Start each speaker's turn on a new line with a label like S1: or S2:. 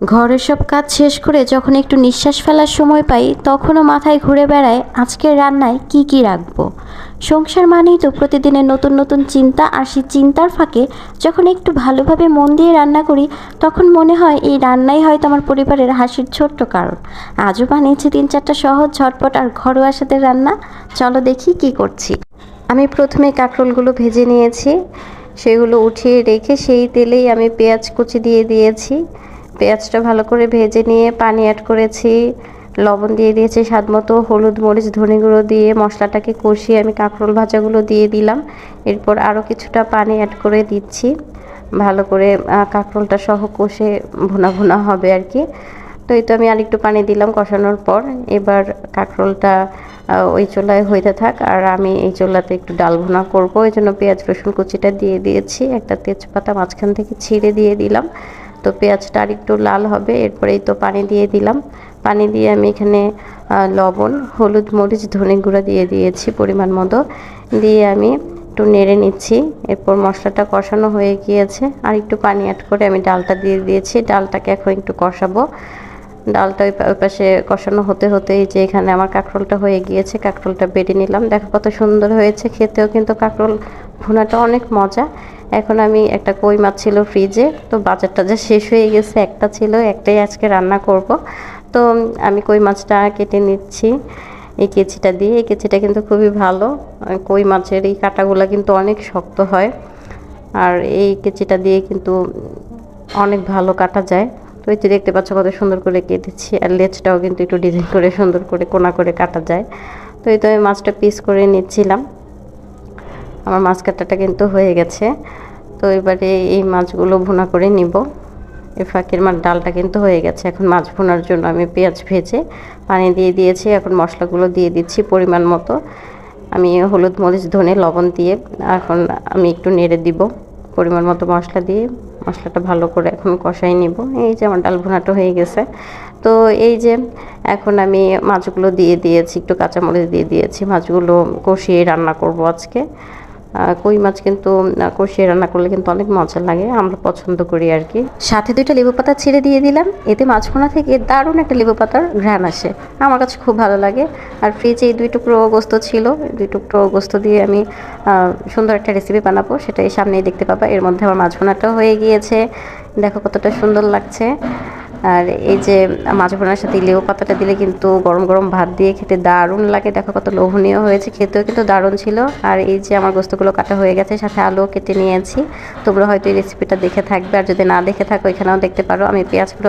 S1: ঘরের সব কাজ শেষ করে যখন একটু নিঃশ্বাস ফেলার সময় পাই তখনও মাথায় ঘুরে বেড়ায় আজকের রান্নায় কি কি রাখবো। সংসার মানেই তো প্রতিদিনের নতুন নতুন চিন্তা, আর সেই চিন্তার ফাঁকে যখন একটু ভালোভাবে মন দিয়ে রান্না করি তখন মনে হয় এই রান্নাই হয়তো আমার পরিবারের হাসির ছোট্ট কারণ। আজও বানিয়েছি 3-4টা সহজ, ঝটপট আর ঘরোয়া স্বাদের রান্না। চলো দেখি কি করছি। আমি প্রথমে কাঁকরোলগুলো ভেজে নিয়েছি, সেগুলো উঠিয়ে রেখে সেই তেলেই আমি পেঁয়াজ কুচি দিয়ে দিয়েছি। পেঁয়াজটা ভালো করে ভেজে নিয়ে পানি অ্যাড করেছি, লবণ দিয়ে দিয়েছি স্বাদ মতো, হলুদ মরিচ ধনে গুঁড়ো দিয়ে মশলাটাকে কষিয়ে আমি কাঁকরোল ভাজাগুলো দিয়ে দিলাম। এরপর আরও কিছুটা পানি অ্যাড করে দিচ্ছি, ভালো করে কাঁকরোলটা সহ কষে ভুনা ভুনা হবে আর কি। তো এই তো আমি আরেকটু পানি দিলাম কষানোর পর। এবার কাঁকরোলটা ওই চুলায় হইতে থাক, আর আমি এই চুলাতে একটু ডাল ভুনা করবো, এই জন্য পেঁয়াজ রসুন কুচিটা দিয়ে দিয়েছি, একটা তেজপাতা মাঝখান থেকে ছিঁড়ে দিয়ে দিলাম। তো পেঁয়াজটা আর একটু লাল হবে, এরপরেই তো পানি দিয়ে দিলাম। পানি দিয়ে আমি এখানে লবণ হলুদ মরিচ ধনে গুঁড়া দিয়ে দিয়েছি পরিমাণ মতো, দিয়ে আমি একটু নেড়ে নিচ্ছি। এরপর মশলাটা কষানো হয়ে গিয়েছে, আর একটু পানি অ্যাড করে আমি ডালটা দিয়ে দিয়েছি। ডালটাকে এখন একটু কষাবো। ডালটা ওই পাশে কষানো হতে হতেই যে এখানে আমার কাঁকরোলটা হয়ে গিয়েছে, কাঁকরোলটা বেটে নিলাম। দেখো কত সুন্দর হয়েছে, খেতেও কিন্তু কাঁকরোল ভুনাটা অনেক মজা। এখন আমি একটা কই মাছ ছিল ফ্রিজে, তো বাজারটা যে শেষ হয়ে গেছে, একটা ছিল, একটাই আজকে রান্না করব। তো আমি কই মাছটা কেটে নিচ্ছি এই কেচিটা দিয়ে। এই কেচিটা কিন্তু খুবই ভালো, কই মাছের এই কাঁটাগুলো কিন্তু অনেক শক্ত হয়, আর এই কেচিটা দিয়ে কিন্তু অনেক ভালো কাটা যায়। তো এই যে দেখতে পাচ্ছ কত সুন্দর করে কেটেছি, আর লেজটাও কিন্তু একটু ডিজাইন করে সুন্দর করে কোনা করে কাটা যায়। তো এই তো আমি মাছটা পিস করে নিচ্ছিলাম, আমার মাছ কাটাটা কিন্তু হয়ে গেছে। তো এবারে এই মাছগুলো ভুনা করে নিব। এই ফাঁকের ডালটা কিন্তু হয়ে গেছে। এখন মাছ ভুনার জন্য আমি পেঁয়াজ ভেজে পানি দিয়ে দিয়েছি, এখন মশলাগুলো দিয়ে দিচ্ছি পরিমাণ মতো। আমি হলুদ মরিচ ধনে লবণ দিয়ে এখন আমি একটু নেড়ে দিব পরিমাণ মতো মশলা দিয়ে। মশলাটা ভালো করে এখন কষাই নিব। এই যে আমার ডাল ভুনাটা হয়ে গেছে। তো এই যে এখন আমি মাছগুলো দিয়ে দিয়েছি, একটু কাঁচামরিচ দিয়ে দিয়েছি। মাছগুলো কষিয়ে রান্না করব আজকে। কই মাছ কিন্তু কষিয়ে রান্না করলে কিন্তু অনেক মজা লাগে, আমরা পছন্দ করি আর কি। সাথে 2টা লেবু পাতা ছিঁড়ে দিয়ে দিলাম, এতে মাছ ভুনা থেকে দারুণ একটা লেবু পাতার ঘ্রাণ আসে, আমার কাছে খুব ভালো লাগে। আর ফ্রিজে এই 2 টুকরো গোস্ত ছিল, 2 টুকরো গোস্ত দিয়ে আমি সুন্দর একটা রেসিপি বানাবো, সেটা এই সামনেই দেখতে পাবা। এর মধ্যে আমার মাছ ভুনাটাও হয়ে গিয়েছে, দেখো কতটা সুন্দর লাগছে। আর এই যে মাছ ভুনার সাথে লেবু পাতাটা দিলে কিন্তু গরম গরম ভাত দিয়ে খেতে দারুণ লাগে। দেখো কত লোভনীয় হয়েছে, খেতেও কিন্তু দারুণ ছিল। আর এই যে আমার গোস্তগুলো কাটা হয়ে গেছে, সাথে আলুও কেটে নিয়েছি। তোমরা হয়তো এই রেসিপিটা দেখে থাকবে, আর যদি না দেখে থাকো এখানেও দেখতে পারো। আমি পেঁয়াজগুলো